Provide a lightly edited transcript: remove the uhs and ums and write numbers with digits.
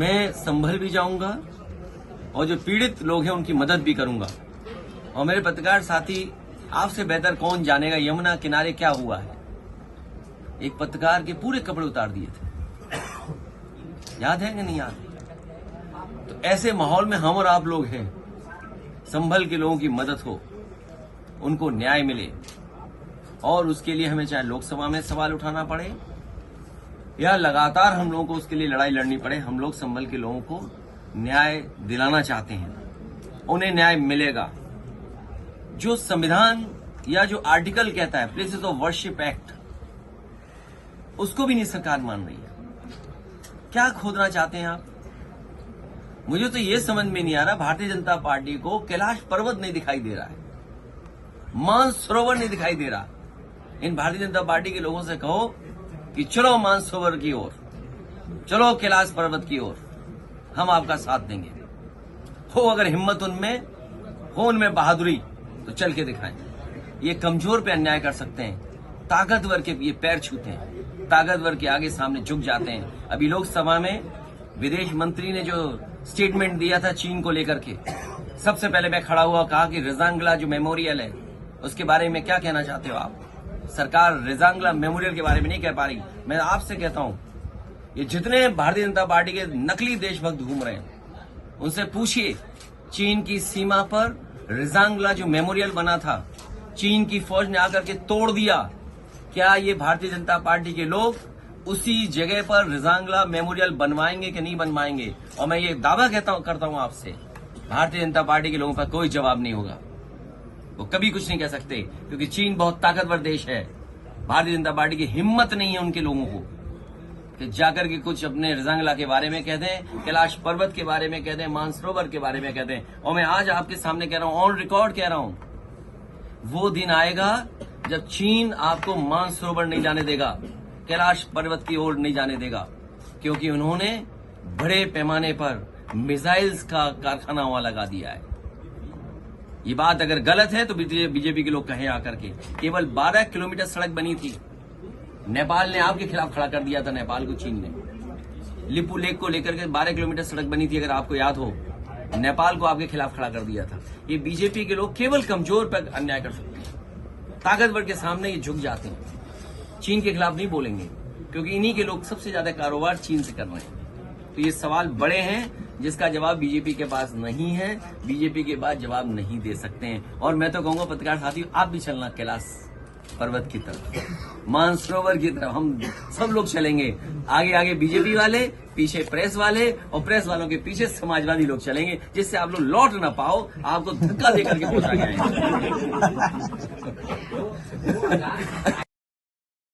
मैं संभल भी जाऊंगा और जो पीड़ित लोग हैं उनकी मदद भी करूंगा। और मेरे पत्रकार साथी, आपसे बेहतर कौन जानेगा यमुना किनारे क्या हुआ है। एक पत्रकार के पूरे कपड़े उतार दिए थे, याद है कि नहीं याद? तो ऐसे माहौल में हम और आप लोग हैं। संभल के लोगों की मदद हो, उनको न्याय मिले, और उसके लिए हमें चाहे लोकसभा में सवाल उठाना पड़े या लगातार हम लोगों को उसके लिए लड़ाई लड़नी पड़े, हम लोग संभल के लोगों को न्याय दिलाना चाहते हैं। उन्हें न्याय मिलेगा। जो संविधान या जो आर्टिकल कहता है प्लेसेस ऑफ वर्शिप एक्ट, उसको भी नहीं सरकार मान रही है। क्या खोदना चाहते हैं आप? मुझे तो ये समझ में नहीं आ रहा, भारतीय जनता पार्टी को कैलाश पर्वत नहीं दिखाई दे रहा है, मानसरोवर नहीं दिखाई दे रहा। इन भारतीय जनता पार्टी के लोगों से कहो कि चलो मानसरोवर की ओर, चलो कैलाश पर्वत की ओर, हम आपका साथ देंगे। हो अगर हिम्मत उनमें हो, उनमें बहादुरी, तो चल के दिखाएं। ये कमजोर पे अन्याय कर सकते हैं, ताकतवर के ये पैर छूते हैं, ताकतवर के आगे सामने झुक जाते हैं। अभी लोकसभा में विदेश मंत्री ने जो स्टेटमेंट दिया था चीन को लेकर के, सबसे पहले मैं खड़ा हुआ, कहा कि रेजांगला जो मेमोरियल है उसके बारे में क्या कहना चाहते हो आप? सरकार रेजांगला मेमोरियल के बारे में नहीं कह पा रही। मैं आपसे कहता हूं, ये जितने भारतीय जनता पार्टी के नकली देशभक्त घूम रहे हैं उनसे पूछिए, चीन की सीमा पर रेजांगला जो मेमोरियल बना था, चीन की फौज ने आकर के तोड़ दिया, क्या ये भारतीय जनता पार्टी के लोग उसी जगह पर रेजांगला मेमोरियल बनवाएंगे कि नहीं बनवाएंगे? और मैं ये दावा करता हूं आपसे, भारतीय जनता पार्टी के लोगों का कोई जवाब नहीं होगा। वो कभी कुछ नहीं कह सकते, क्योंकि चीन बहुत ताकतवर देश है। भारतीय जनता पार्टी की हिम्मत नहीं है उनके लोगों को कि जाकर के कुछ अपने रेजांगला के बारे में कह दें, कैलाश पर्वत के बारे में कह दें, मानसरोवर के बारे में कह दें। और मैं आज आपके सामने कह रहा हूं, ऑन रिकॉर्ड कह रहा हूं, वो दिन आएगा जब चीन आपको मानसरोवर नहीं जाने देगा, कैलाश पर्वत की ओर नहीं जाने देगा, क्योंकि उन्होंने बड़े पैमाने पर मिसाइल्स का कारखाना वहां लगा दिया है। ये बात अगर गलत है तो बीजेपी के लोग कहें आकर के। केवल 12 किलोमीटर सड़क बनी थी, नेपाल ने आपके खिलाफ खड़ा कर दिया था, नेपाल को चीन ने। लिपू लेक को लेकर के 12 किलोमीटर सड़क बनी थी, अगर आपको याद हो, नेपाल को आपके खिलाफ खड़ा कर दिया था। ये बीजेपी के लोग केवल कमजोर पर अन्याय कर सकते हैं, ताकतवर के सामने ये झुक जाते हैं। चीन के खिलाफ नहीं बोलेंगे, क्योंकि इन्हीं के लोग सबसे ज्यादा कारोबार चीन से कर रहे हैं। तो ये सवाल बड़े हैं जिसका जवाब बीजेपी के पास नहीं है, बीजेपी के पास जवाब नहीं दे सकते हैं। और मैं तो कहूंगा पत्रकार साथियों, आप भी चलना कैलाश पर्वत की तरफ, मानसरोवर की तरफ, हम सब लोग चलेंगे। आगे आगे बीजेपी वाले, पीछे प्रेस वाले, और प्रेस वालों के पीछे समाजवादी लोग चलेंगे, जिससे आप लोग लौट ना पाओ, आपको धक्का देकर के पहुंचा गया है।